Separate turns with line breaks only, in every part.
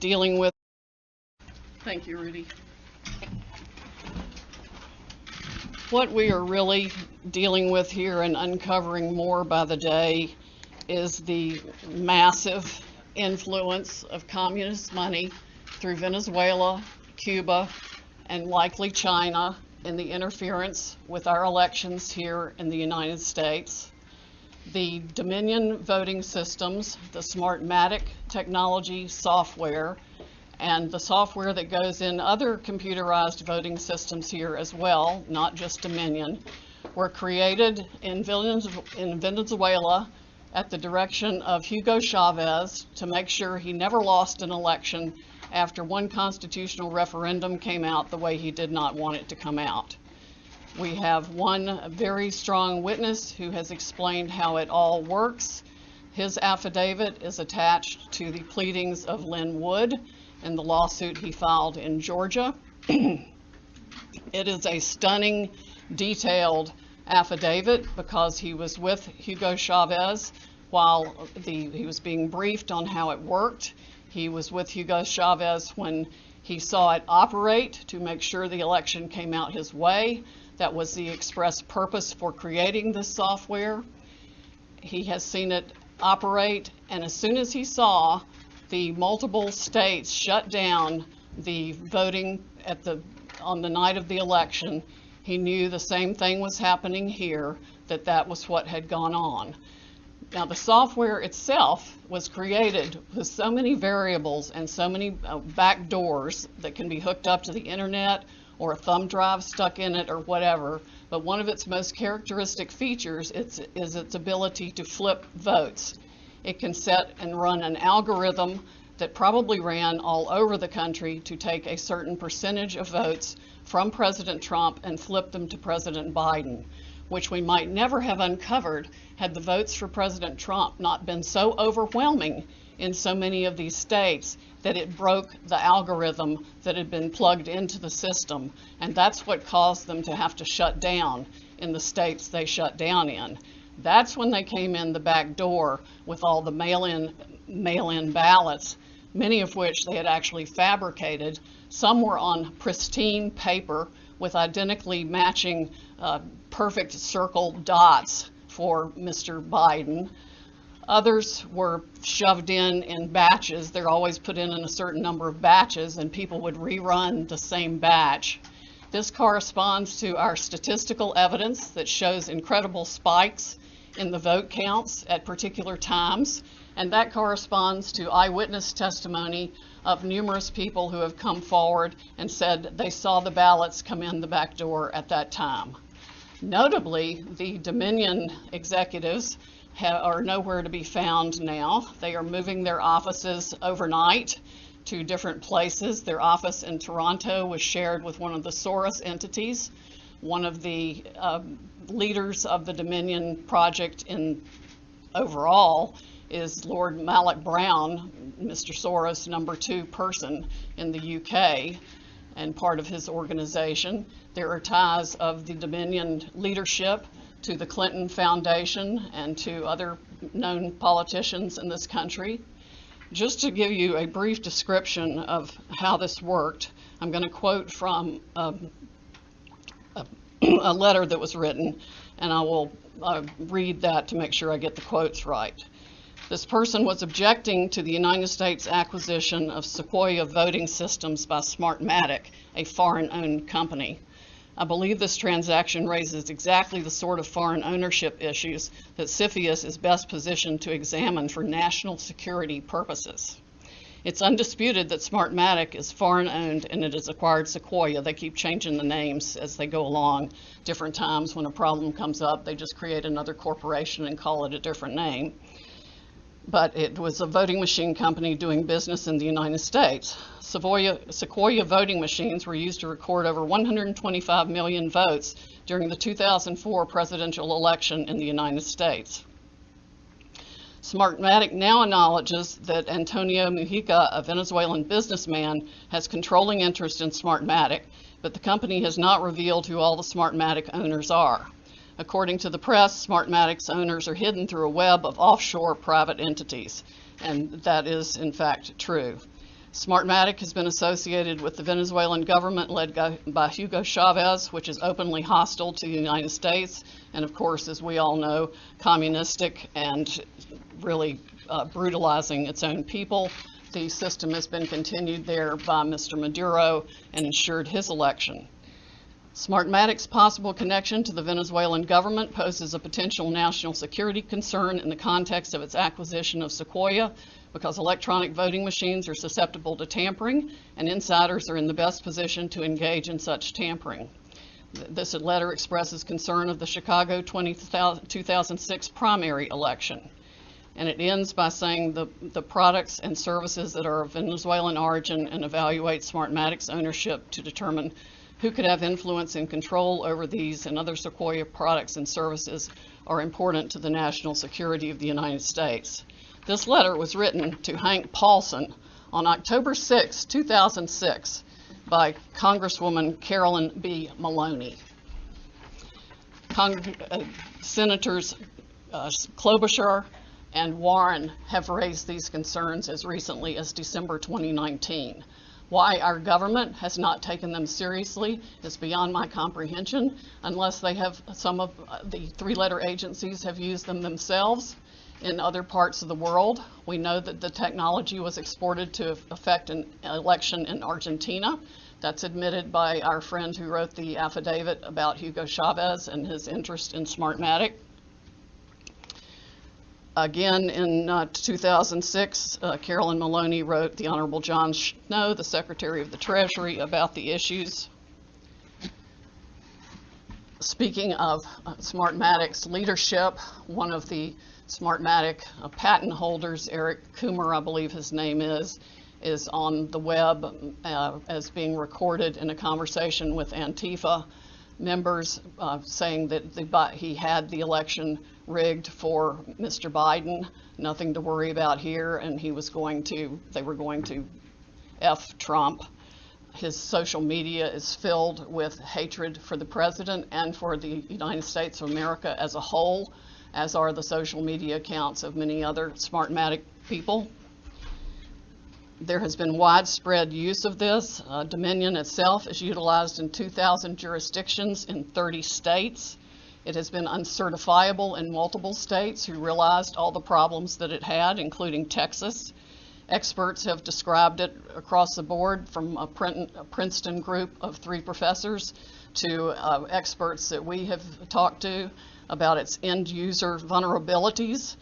dealing with. Thank you, Rudy. What we are really dealing with here and uncovering more by the day is the massive influence of communist money through Venezuela, Cuba, and likely China in the interference with our elections here in the United States. The Dominion voting systems, the Smartmatic technology software, and the software that goes in other computerized voting systems here as well, not just Dominion, were created in Venezuela at the direction of Hugo Chavez to make sure he never lost an election after one constitutional referendum came out the way he did not want it to come out. We have one very strong witness who has explained how it all works. His affidavit is attached to the pleadings of Lynn Wood in the lawsuit he filed in Georgia. It is a stunning, detailed affidavit because he was with Hugo Chavez while he was being briefed on how it worked. He was with Hugo Chavez when he saw it operate to make sure the election came out his way. That was the express purpose for creating this software. He has seen it operate, and as soon as he saw the multiple states shut down the voting on the night of the election, he knew the same thing was happening here, that was what had gone on. Now, the software itself was created with so many variables and so many back doors that can be hooked up to the internet or a thumb drive stuck in it or whatever, but one of its most characteristic features is its ability to flip votes. It can set and run an algorithm that probably ran all over the country to take a certain percentage of votes from President Trump and flip them to President Biden, which we might never have uncovered had the votes for President Trump not been so overwhelming in so many of these states that it broke the algorithm that had been plugged into the system. And that's what caused them to have to shut down in the states they shut down in. That's when they came in the back door with all the mail-in ballots, many of which they had actually fabricated. Some were on pristine paper with identically matching perfect circle dots for Mr. Biden. Others were shoved in batches. They're always put in a certain number of batches, and people would rerun the same batch. This corresponds to our statistical evidence that shows incredible spikes in the vote counts at particular times, and that corresponds to eyewitness testimony of numerous people who have come forward and said they saw the ballots come in the back door at that time. Notably, the Dominion executives are nowhere to be found now. They are moving their offices overnight to different places. Their office in Toronto was shared with one of the Soros entities. One of the leaders of the Dominion project overall is Lord Malloch Brown, Mr. Soros' number 2 person in the UK, and part of his organization. There are ties of the Dominion leadership to the Clinton Foundation and to other known politicians in this country. Just to give you a brief description of how this worked, I'm going to quote from a letter that was written, and I will read that to make sure I get the quotes right. This person was objecting to the United States acquisition of Sequoia voting systems by Smartmatic, a foreign-owned company. I believe this transaction raises exactly the sort of foreign ownership issues that CFIUS is best positioned to examine for national security purposes. It's undisputed that Smartmatic is foreign-owned and it has acquired Sequoia. They keep changing the names as they go along. Different times when a problem comes up, they just create another corporation and call it a different name. But it was a voting machine company doing business in the United States. Sequoia voting machines were used to record over 125 million votes during the 2004 presidential election in the United States. Smartmatic now acknowledges that Antonio Mujica, a Venezuelan businessman, has controlling interest in Smartmatic, but the company has not revealed who all the Smartmatic owners are. According to the press, Smartmatic's owners are hidden through a web of offshore private entities, and that is in fact true. Smartmatic has been associated with the Venezuelan government led by Hugo Chavez, which is openly hostile to the United States, and of course, as we all know, communistic and really brutalizing its own people. The system has been continued there by Mr. Maduro and ensured his election. Smartmatic's possible connection to the Venezuelan government poses a potential national security concern in the context of its acquisition of Sequoia, because electronic voting machines are susceptible to tampering, and insiders are in the best position to engage in such tampering. This letter expresses concern of the Chicago 2006 primary election. And it ends by saying the products and services that are of Venezuelan origin, and evaluate Smartmatic's ownership to determine who could have influence and control over these and other Sequoia products and services are important to the national security of the United States. This letter was written to Hank Paulson on October 6, 2006 by Congresswoman Carolyn B. Maloney. Senators Klobuchar and Warren have raised these concerns as recently as December 2019. Why our government has not taken them seriously is beyond my comprehension, unless they have, some of the three-letter agencies have used them themselves in other parts of the world. We know that the technology was exported to affect an election in Argentina. That's admitted by our friend who wrote the affidavit about Hugo Chavez and his interest in Smartmatic. Again, in 2006, Carolyn Maloney wrote the Honorable John Snow, the Secretary of the Treasury, about the issues. Speaking of Smartmatic's leadership, one of the Smartmatic patent holders, Eric Coomer, I believe his name is on the web as being recorded in a conversation with Antifa members, saying that he had the election rigged for Mr. Biden, nothing to worry about here, and they were going to F Trump. His social media is filled with hatred for the president and for the United States of America as a whole, as are the social media accounts of many other Smartmatic people. There has been widespread use of this. Dominion itself is utilized in 2,000 jurisdictions in 30 states. It has been uncertifiable in multiple states who realized all the problems that it had, including Texas. Experts have described it across the board, from a Princeton group of 3 professors to experts that we have talked to about its end user vulnerabilities.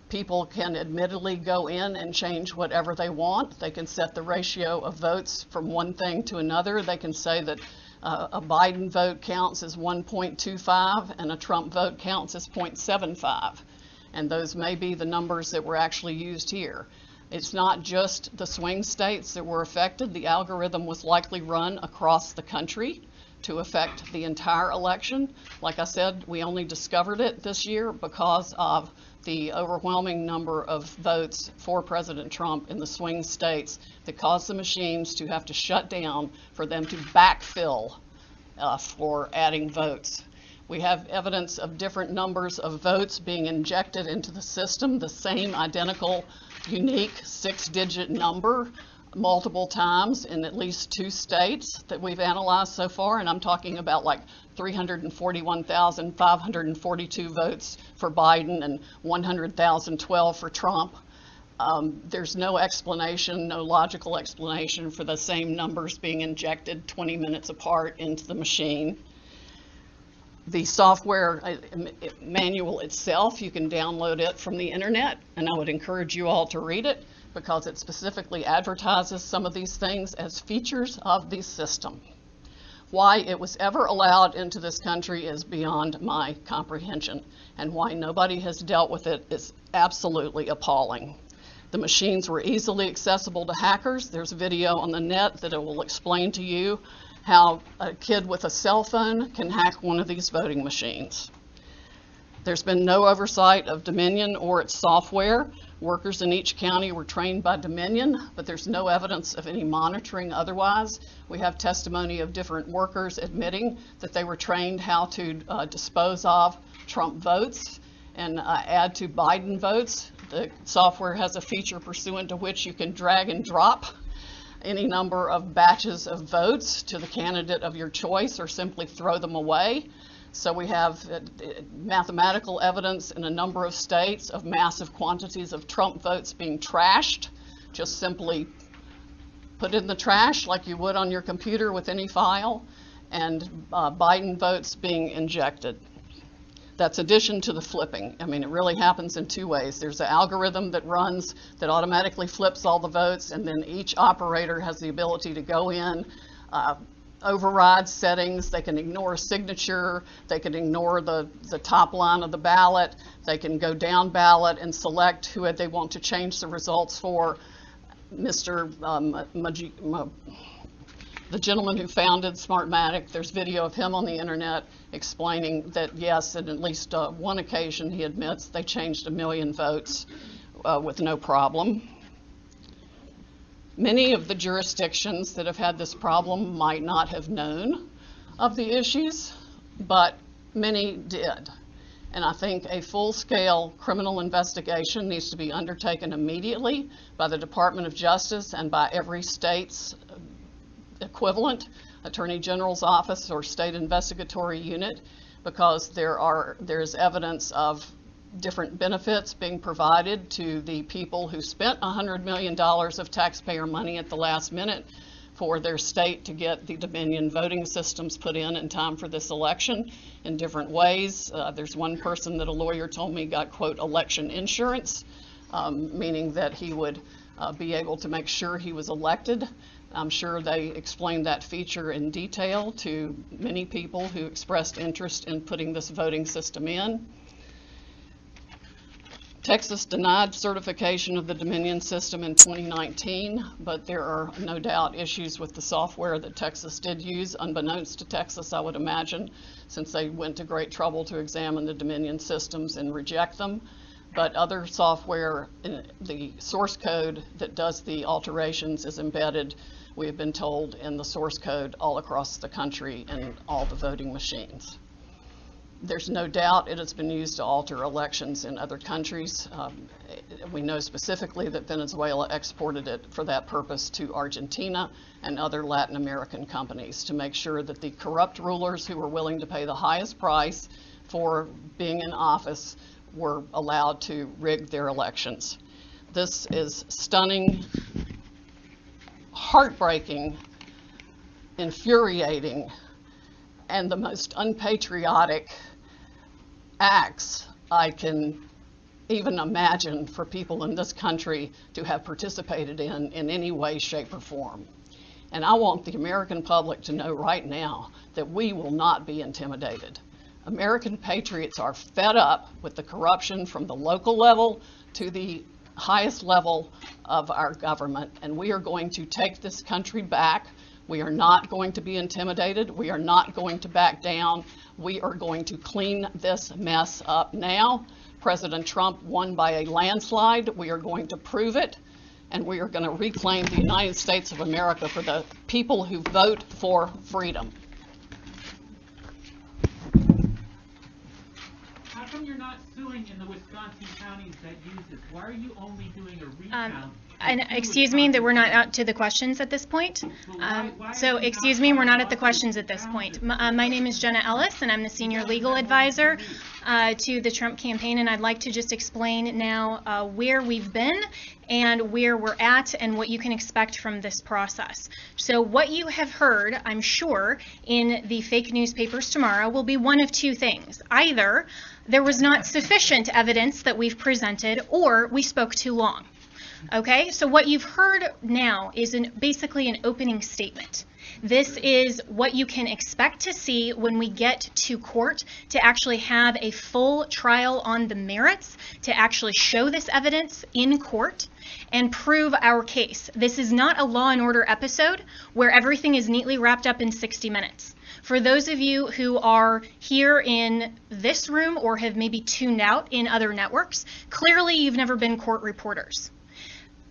People can admittedly go in and change whatever they want. They can set the ratio of votes from one thing to another. They can say that a Biden vote counts as 1.25 and a Trump vote counts as 0.75. And those may be the numbers that were actually used here. It's not just the swing states that were affected. The algorithm was likely run across the country to affect the entire election. Like I said, we only discovered it this year because of the overwhelming number of votes for President Trump in the swing states that caused the machines to have to shut down for them to backfill for adding votes. We have evidence of different numbers of votes being injected into the system, the same identical, unique 6-digit number multiple times in at least 2 states that we've analyzed so far, and I'm talking about like 341,542 votes for Biden and 100,012 for Trump. There's no explanation, no logical explanation for the same numbers being injected 20 minutes apart into the machine. The software manual itself, you can download it from the internet, and I would encourage you all to read it, because it specifically advertises some of these things as features of the system. Why it was ever allowed into this country is beyond my comprehension, and why nobody has dealt with it is absolutely appalling. The machines were easily accessible to hackers. There's a video on the net that it will explain to you how a kid with a cell phone can hack one of these voting machines. There's been no oversight of Dominion or its software. Workers in each county were trained by Dominion, but there's no evidence of any monitoring otherwise. We have testimony of different workers admitting that they were trained how to dispose of Trump votes and add to Biden votes. The software has a feature pursuant to which you can drag and drop any number of batches of votes to the candidate of your choice or simply throw them away. So we have mathematical evidence in a number of states of massive quantities of Trump votes being trashed, just simply put in the trash like you would on your computer with any file, and Biden votes being injected. That's addition to the flipping. I mean, it really happens in two ways. There's an algorithm that runs that automatically flips all the votes, and then each operator has the ability to go in, override settings. They can ignore a signature. They can ignore the top line of the ballot. They can go down ballot and select who they want to change the results for. The gentleman who founded Smartmatic, there's video of him on the internet explaining that yes, on at least one occasion he admits they changed 1 million votes with no problem. Many of the jurisdictions that have had this problem might not have known of the issues, but many did. And I think a full-scale criminal investigation needs to be undertaken immediately by the Department of Justice and by every state's equivalent, Attorney General's office or state investigatory unit, because there's evidence of different benefits being provided to the people who spent $100 million of taxpayer money at the last minute for their state to get the Dominion voting systems put in time for this election in different ways. There's one person that a lawyer told me got, quote, election insurance, meaning that he would be able to make sure he was elected. I'm sure they explained that feature in detail to many people who expressed interest in putting this voting system in. Texas denied certification of the Dominion system in 2019, but there are no doubt issues with the software that Texas did use, unbeknownst to Texas, I would imagine, since they went to great trouble to examine the Dominion systems and reject them. But other software, the source code that does the alterations is embedded, we have been told, in the source code all across the country in all the voting machines. There's no doubt it has been used to alter elections in other countries. We know specifically that Venezuela exported it for that purpose to Argentina and other Latin American companies to make sure that the corrupt rulers who were willing to pay the highest price for being in office were allowed to rig their elections. This is stunning, heartbreaking, infuriating, and the most unpatriotic acts I can even imagine for people in this country to have participated in any way, shape, or form. And I want the American public to know right now that we will not be intimidated. American patriots are fed up with the corruption from the local level to the highest level of our government, and we are going to take this country back. We are not going to be intimidated. We are not going to back down. We are going to clean this mess up now. President Trump won by a landslide. We are going to prove it, and we are going to reclaim the United States of America for the people who vote for freedom.
How come you're not suing in the Wisconsin counties that use this? Why are you only doing a recount?
And excuse me, that we're not out to the questions at this point. So excuse me, we're not at the questions at this point. My name is Jenna Ellis, and I'm the senior legal advisor to the Trump campaign, and I'd like to just explain now where we've been and where we're at and what you can expect from this process. So what you have heard, I'm sure, in the fake newspapers tomorrow will be one of two things. Either there was not sufficient evidence that we've presented, or we spoke too long. Okay, so what you've heard now is basically an opening statement. This is what you can expect to see when we get to court to actually have a full trial on the merits, to actually show this evidence in court and prove our case. This is not a Law and Order episode where everything is neatly wrapped up in 60 minutes. For those of you who are here in this room or have maybe tuned out in other networks, clearly you've never been court reporters.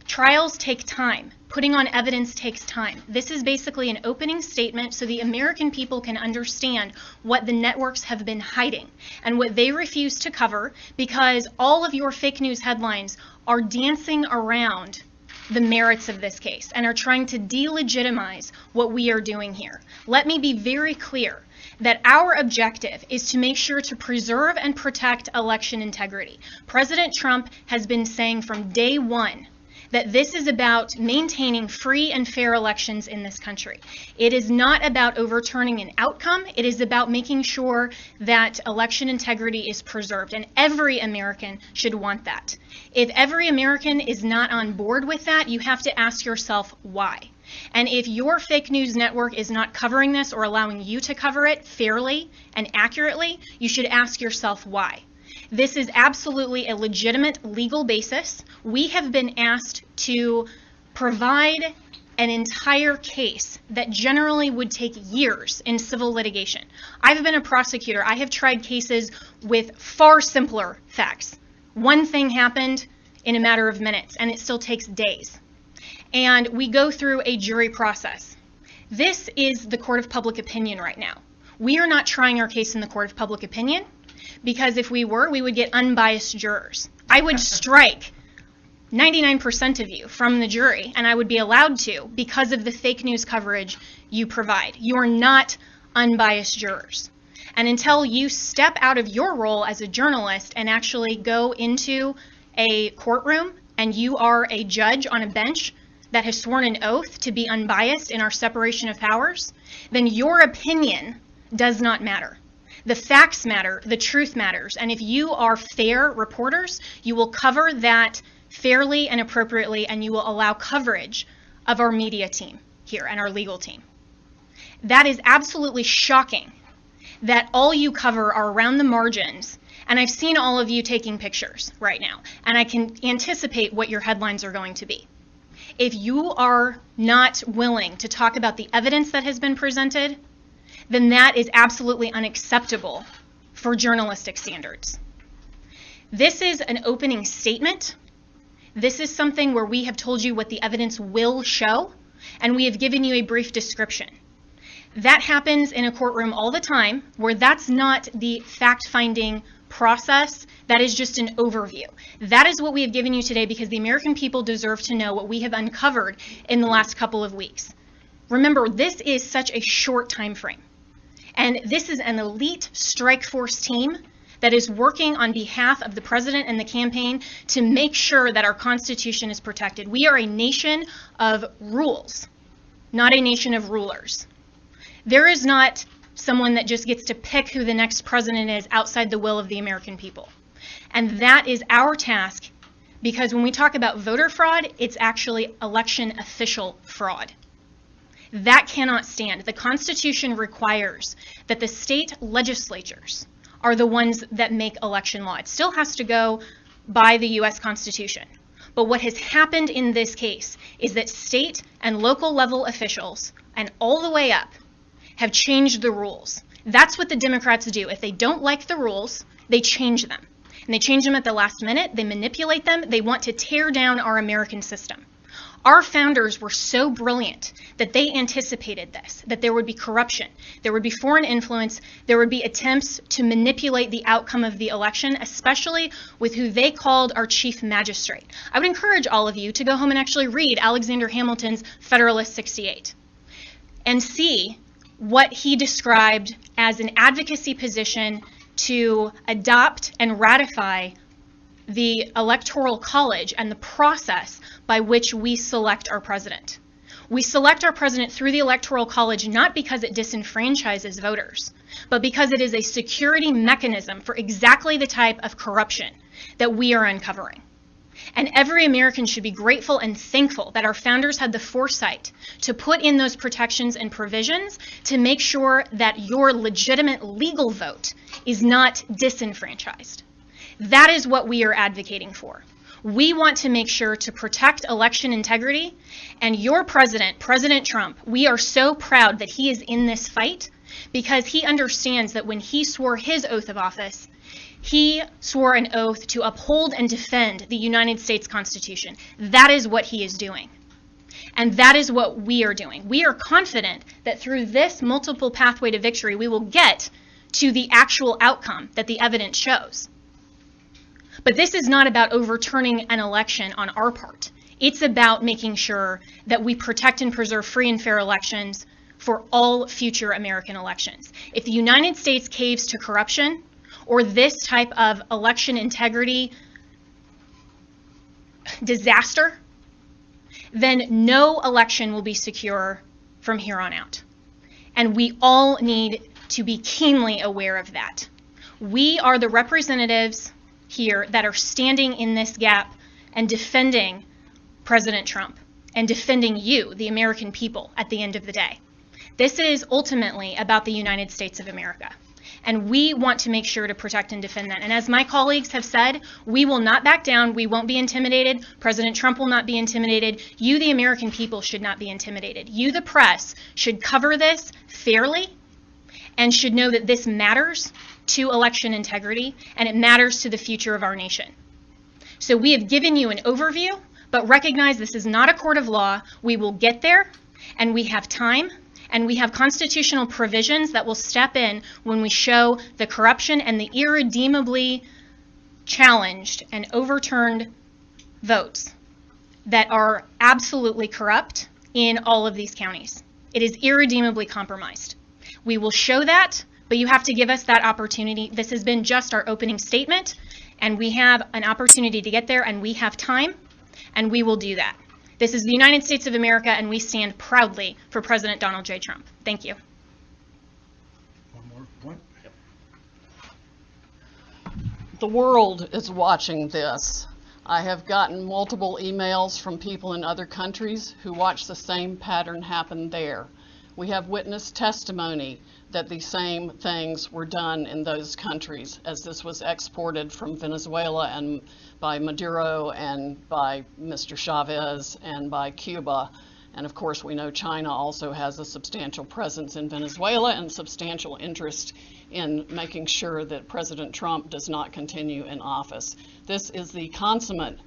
Trials take time. Putting on evidence takes time. This is basically an opening statement so the American people can understand what the networks have been hiding and what they refuse to cover, because all of your fake news headlines are dancing around the merits of this case and are trying to delegitimize what we are doing here. Let me be very clear that our objective is to make sure to preserve and protect election integrity. President Trump has been saying from day one that this is about maintaining free and fair elections in this country. It is not about overturning an outcome. It is about making sure that election integrity is preserved, and every American should want that. If every American is not on board with that, you have to ask yourself why. And if your fake news network is not covering this or allowing you to cover it fairly and accurately, you should ask yourself why. This is absolutely a legitimate legal basis. We have been asked to provide an entire case that generally would take years in civil litigation. I've been a prosecutor. I have tried cases with far simpler facts. One thing happened in a matter of minutes, and it still takes days. And we go through a jury process. This is the court of public opinion right now. We are not trying our case in the court of public opinion, because if we were, we would get unbiased jurors. I would strike 99% of you from the jury, and I would be allowed to because of the fake news coverage you provide. You are not unbiased jurors. And until you step out of your role as a journalist and actually go into a courtroom and you are a judge on a bench that has sworn an oath to be unbiased in our separation of powers, then your opinion does not matter. The facts matter, the truth matters, and if you are fair reporters, you will cover that fairly and appropriately, and you will allow coverage of our media team here and our legal team. That is absolutely shocking that all you cover are around the margins, and I've seen all of you taking pictures right now, and I can anticipate what your headlines are going to be. If you are not willing to talk about the evidence that has been presented, then that is absolutely unacceptable for journalistic standards. This is an opening statement. This is something where we have told you what the evidence will show, and we have given you a brief description. That happens in a courtroom all the time, where that's not the fact-finding process. That is just an overview. That is what we have given you today because the American people deserve to know what we have uncovered in the last couple of weeks. Remember, this is such a short time frame. And this is an elite strike force team that is working on behalf of the president and the campaign to make sure that our Constitution is protected. We are a nation of rules, not a nation of rulers. There is not someone that just gets to pick who the next president is outside the will of the American people. And that is our task, because when we talk about voter fraud, it's actually election official fraud. That cannot stand. The Constitution requires that the state legislatures are the ones that make election law. It still has to go by the U.S. Constitution. But what has happened in this case is that state and local level officials, and all the way up, have changed the rules. That's what the Democrats do. If they don't like the rules, they change them. And they change them at the last minute. They manipulate them. They want to tear down our American system. Our founders were so brilliant that they anticipated this, that there would be corruption, there would be foreign influence, there would be attempts to manipulate the outcome of the election, especially with who they called our chief magistrate. I would encourage all of you to go home and actually read Alexander Hamilton's Federalist 68 and see what he described as an advocacy position to adopt and ratify the Electoral College and the process by which we select our president. We select our president through the Electoral College not because it disenfranchises voters, but because it is a security mechanism for exactly the type of corruption that we are uncovering. And every American should be grateful and thankful that our founders had the foresight to put in those protections and provisions to make sure that your legitimate legal vote is not disenfranchised. That is what we are advocating for. We want to make sure to protect election integrity, and your president, President Trump, we are so proud that he is in this fight because he understands that when he swore his oath of office, he swore an oath to uphold and defend the United States Constitution. That is what he is doing. And that is what we are doing. We are confident that through this multiple pathway to victory, we will get to the actual outcome that the evidence shows. But this is not about overturning an election on our part. It's about making sure that we protect and preserve free and fair elections for all future American elections. If the United States caves to corruption or this type of election integrity disaster, then no election will be secure from here on out. And we all need to be keenly aware of that. We are the representatives here that are standing in this gap and defending President Trump and defending you, the American people, at the end of the day. This is ultimately about the United States of America. And we want to make sure to protect and defend that. And as my colleagues have said, we will not back down. We won't be intimidated. President Trump will not be intimidated. You, the American people, should not be intimidated. You, the press, should cover this fairly and should know that this matters to election integrity and it matters to the future of our nation. So we have given you an overview, but recognize this is not a court of law. We will get there, and we have time. And we have constitutional provisions that will step in when we show the corruption and the irredeemably challenged and overturned votes that are absolutely corrupt in all of these counties. It is irredeemably compromised. We will show that, but you have to give us that opportunity. This has been just our opening statement, and we have an opportunity to get there, and we have time, and we will do that. This is the United States of America, and we stand proudly for President Donald J. Trump. Thank you.
One more point.
The world is watching this. I have gotten multiple emails from people in other countries who watch the same pattern happen there. We have witness testimony that the same things were done in those countries as this was exported from Venezuela and by Maduro and by Mr. Chavez and by Cuba. And of course, we know China also has a substantial presence in Venezuela and substantial interest in making sure that President Trump does not continue in office. This is the consummate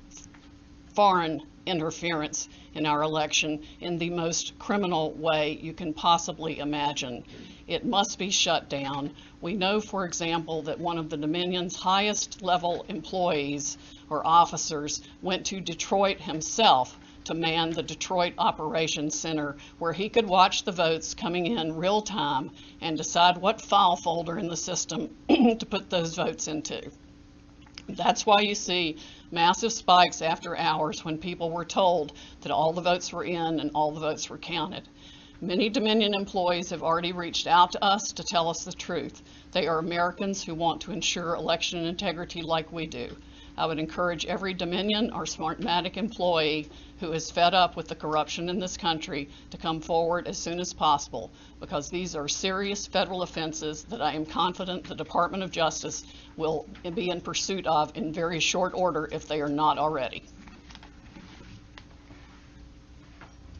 foreign interference in our election in the most criminal way you can possibly imagine. It must be shut down. We know, for example, that one of the Dominion's highest level employees or officers went to Detroit himself to man the Detroit Operations Center, where he could watch the votes coming in real time and decide what file folder in the system to put those votes into. That's why you see massive spikes after hours when people were told that all the votes were in and all the votes were counted. Many Dominion employees have already reached out to us to tell us the truth. They are Americans who want to ensure election integrity like we do. I would encourage every Dominion or Smartmatic employee who is fed up with the corruption in this country to come forward as soon as possible, because these are serious federal offenses that I am confident the Department of Justice will be in pursuit of in very short order if they are not already.